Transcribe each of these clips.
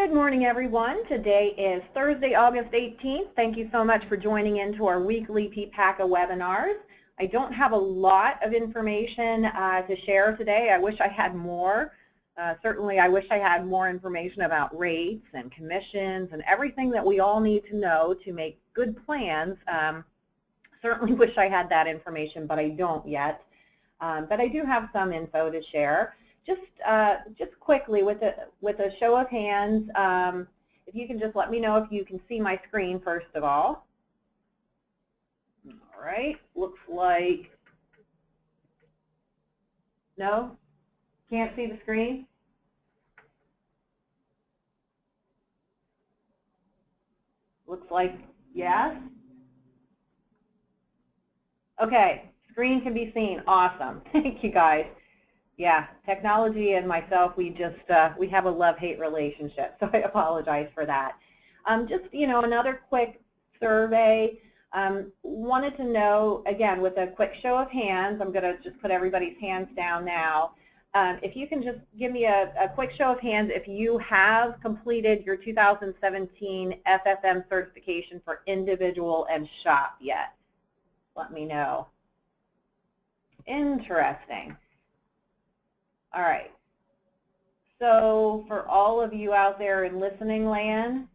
Good morning, everyone. Today is Thursday, August 18th. Thank you so much for joining into our weekly PPACA webinars. I don't have a lot of information to share today. I wish I had more. Certainly, I wish I had more information about rates and commissions and everything that we all need to know to make good plans. Certainly wish I had that information, but I don't yet. But I do have some info to share. Just quickly, with a show of hands, if you can just let me know if you can see my screen first of all. All right, looks like, no? Can't see the screen? Looks like yes. Okay, screen can be seen. Awesome. Thank you, guys. Yeah, technology and myself, we have a love-hate relationship, so I apologize for that. Just, another quick survey. Wanted to know, again, with a quick show of hands, I'm going to just put everybody's hands down now. If you can just give me a quick show of hands if you have completed your 2017 FFM certification for individual and shop yet. Let me know. Interesting. All right, so for all of you out there in listening land,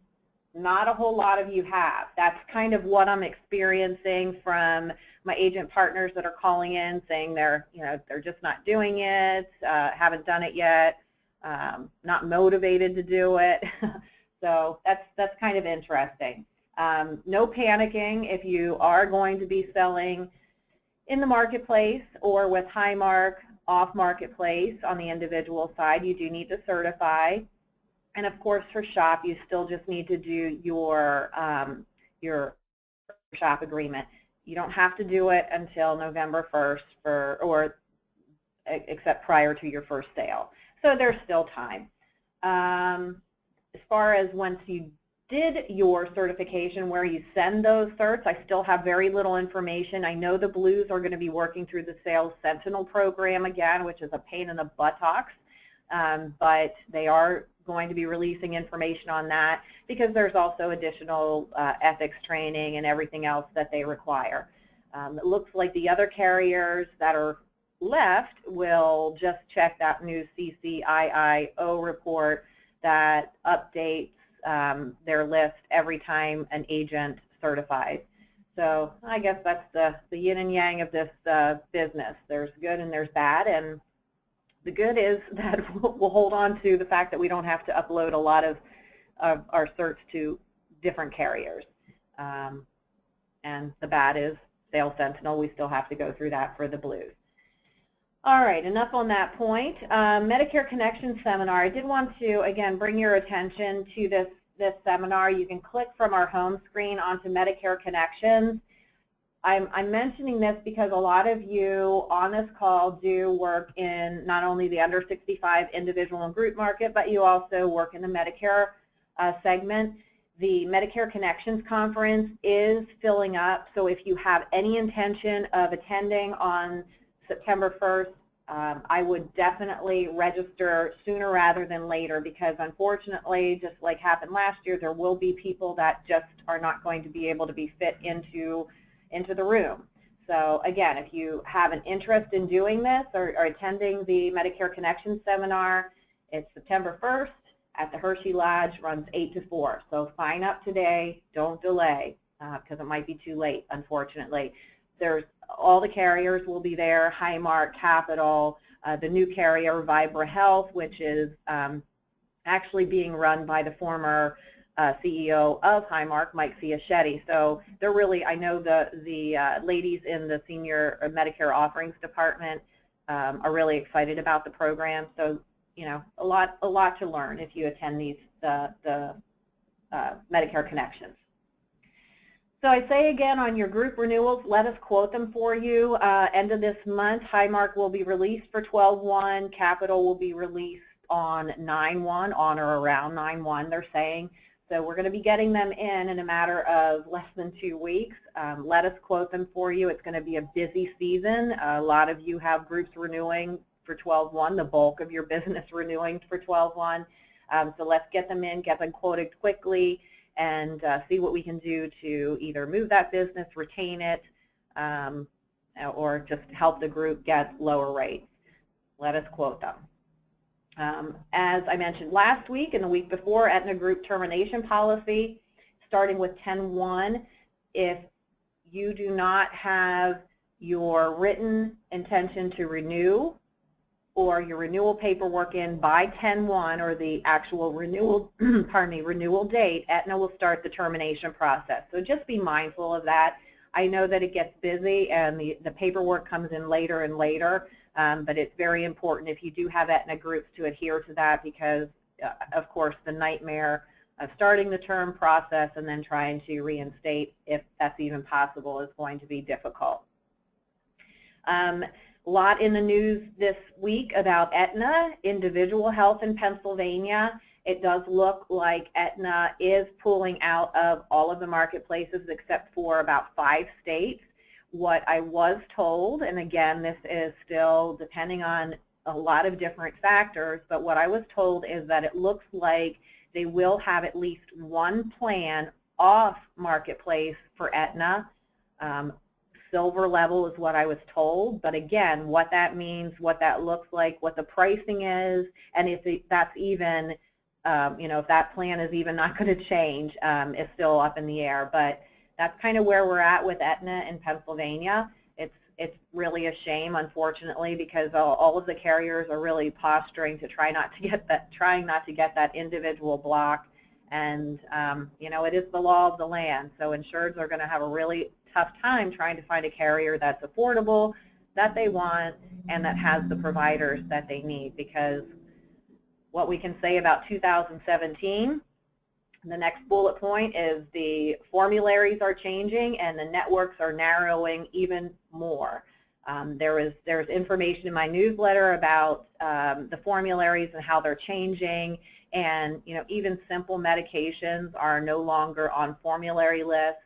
not a whole lot of you have. That's kind of what I'm experiencing from my agent partners that are calling in saying they're just not doing it, haven't done it yet, not motivated to do it. So that's kind of interesting. No panicking if you are going to be selling in the marketplace or with Highmark off marketplace on the individual side. You do need to certify, and of course for shop you still just need to do your shop agreement. You don't have to do it until November 1st except prior to your first sale, so there's still time. As far as once you did your certification, where you send those certs, I still have very little information. I know the Blues are going to be working through the Sales Sentinel program again, which is a pain in the buttocks, but they are going to be releasing information on that because there's also additional ethics training and everything else that they require. It looks like the other carriers that are left will just check that new CCIIO report that updates their list every time an agent certifies. So I guess that's the yin and yang of this business. There's good and there's bad, and the good is that we'll hold on to the fact that we don't have to upload a lot of our certs to different carriers. And the bad is Sales Sentinel, we still have to go through that for the Blues. All right, enough on that point. Medicare Connections Seminar. I did want to, again, bring your attention to this seminar. You can click from our home screen onto Medicare Connections. I'm mentioning this because a lot of you on this call do work in not only the under 65 individual and group market, but you also work in the Medicare segment. The Medicare Connections Conference is filling up, so if you have any intention of attending on September 1st, I would definitely register sooner rather than later because unfortunately, just like happened last year, there will be people that just are not going to be able to be fit into the room. So again, if you have an interest in doing this or attending the Medicare Connections Seminar, it's September 1st at the Hershey Lodge, runs 8 to 4. So sign up today, don't delay because it might be too late, unfortunately. There's all the carriers will be there, Highmark, Capital, the new carrier, Vibra Health, which is actually being run by the former CEO of Highmark, Mike Fiaschetti. So they're really, I know the ladies in the Senior Medicare Offerings Department are really excited about the program. So, a lot to learn if you attend the Medicare Connections. So I say again, on your group renewals, let us quote them for you. End of this month, Highmark will be released for 12/1. Capital will be released on 9/1, on or around 9/1, they're saying. So we're going to be getting them in a matter of less than 2 weeks. Let us quote them for you. It's going to be a busy season. A lot of you have groups renewing for 12/1, the bulk of your business renewing for 12/1. So let's get them in, get them quoted quickly, and see what we can do to either move that business, retain it, or just help the group get lower rates. Let us quote them. As I mentioned last week and the week before, Aetna Group Termination Policy, starting with 10/1, if you do not have your written intention to renew or your renewal paperwork in by 10/1 or the actual renewal, renewal date, Aetna will start the termination process. So just be mindful of that. I know that it gets busy and the paperwork comes in later and later, but it's very important if you do have Aetna groups to adhere to that because, of course, the nightmare of starting the term process and then trying to reinstate, if that's even possible, is going to be difficult. A lot in the news this week about Aetna, individual health in Pennsylvania. It does look like Aetna is pulling out of all of the marketplaces except for about 5 states. What I was told, and again, this is still depending on a lot of different factors, but what I was told is that it looks like they will have at least one plan off marketplace for Aetna. Silver level is what I was told, but again, what that means, what that looks like, what the pricing is, and if that's even, if that plan is even not going to change, is still up in the air. But that's kind of where we're at with Aetna in Pennsylvania. It's really a shame, unfortunately, because all of the carriers are really posturing to trying not to get that individual block. And it is the law of the land. So insureds are going to have a really tough time trying to find a carrier that's affordable, that they want, and that has the providers that they need. Because what we can say about 2017, the next bullet point is the formularies are changing and the networks are narrowing even more. There's information in my newsletter about the formularies and how they're changing, and even simple medications are no longer on formulary lists.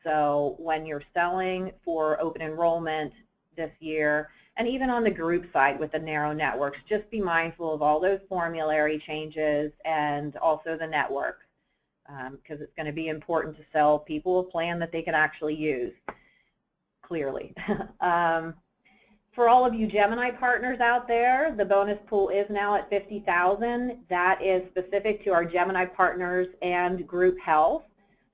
So when you're selling for open enrollment this year, and even on the group side with the narrow networks, just be mindful of all those formulary changes and also the networks, because it's going to be important to sell people a plan that they can actually use, clearly. For all of you Gemini partners out there, the bonus pool is now at $50,000. That is specific to our Gemini partners and group health.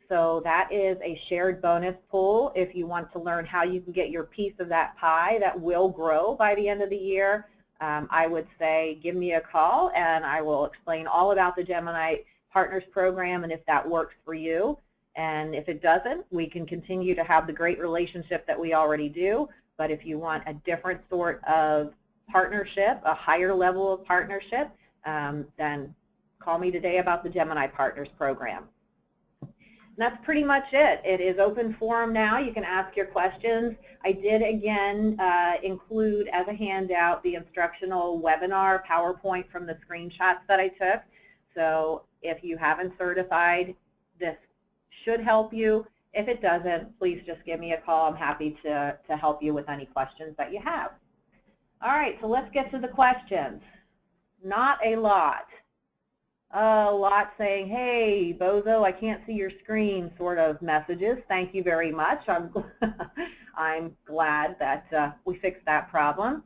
So that is a shared bonus pool. If you want to learn how you can get your piece of that pie that will grow by the end of the year, I would say give me a call and I will explain all about the Gemini Partners program and if that works for you. And if it doesn't, we can continue to have the great relationship that we already do. But if you want a different sort of partnership, a higher level of partnership, then call me today about the Gemini Partners program. That's pretty much it. It is open forum now. You can ask your questions. I did, again, include as a handout the instructional webinar PowerPoint from the screenshots that I took. So if you haven't certified, this should help you. If it doesn't, please just give me a call. I'm happy to help you with any questions that you have. All right, so let's get to the questions. Not a lot. A lot saying, hey, Bozo, I can't see your screen sort of messages. Thank you very much. I'm glad that we fixed that problem.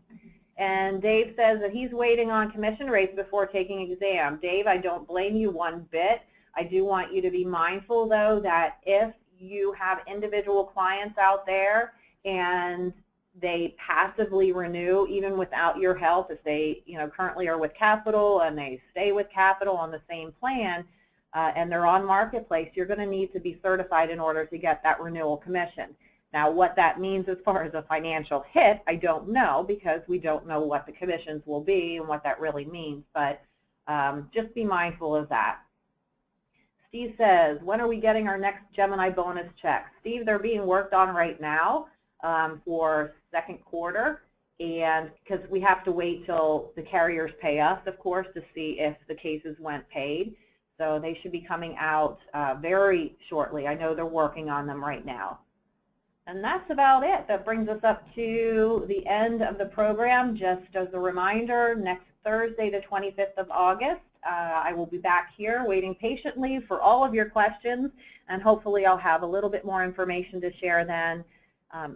And Dave says that he's waiting on commission rates before taking exam. Dave, I don't blame you one bit. I do want you to be mindful, though, that if you have individual clients out there and they passively renew even without your help, if they currently are with Capital and they stay with Capital on the same plan and they're on Marketplace, you're going to need to be certified in order to get that renewal commission. Now what that means as far as a financial hit, I don't know, because we don't know what the commissions will be and what that really means, but just be mindful of that. Steve says, when are we getting our next Gemini bonus checks? Steve, they're being worked on right now for second quarter, and because we have to wait till the carriers pay us, of course, to see if the cases went paid. So they should be coming out very shortly. I know they're working on them right now. And that's about it. That brings us up to the end of the program. Just as a reminder, next Thursday, the 25th of August. I will be back here waiting patiently for all of your questions, and hopefully I'll have a little bit more information to share then.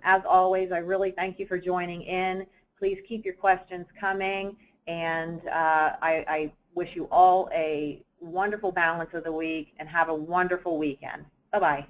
As always, I really thank you for joining in. Please keep your questions coming, and I wish you all a wonderful balance of the week and have a wonderful weekend. Bye-bye.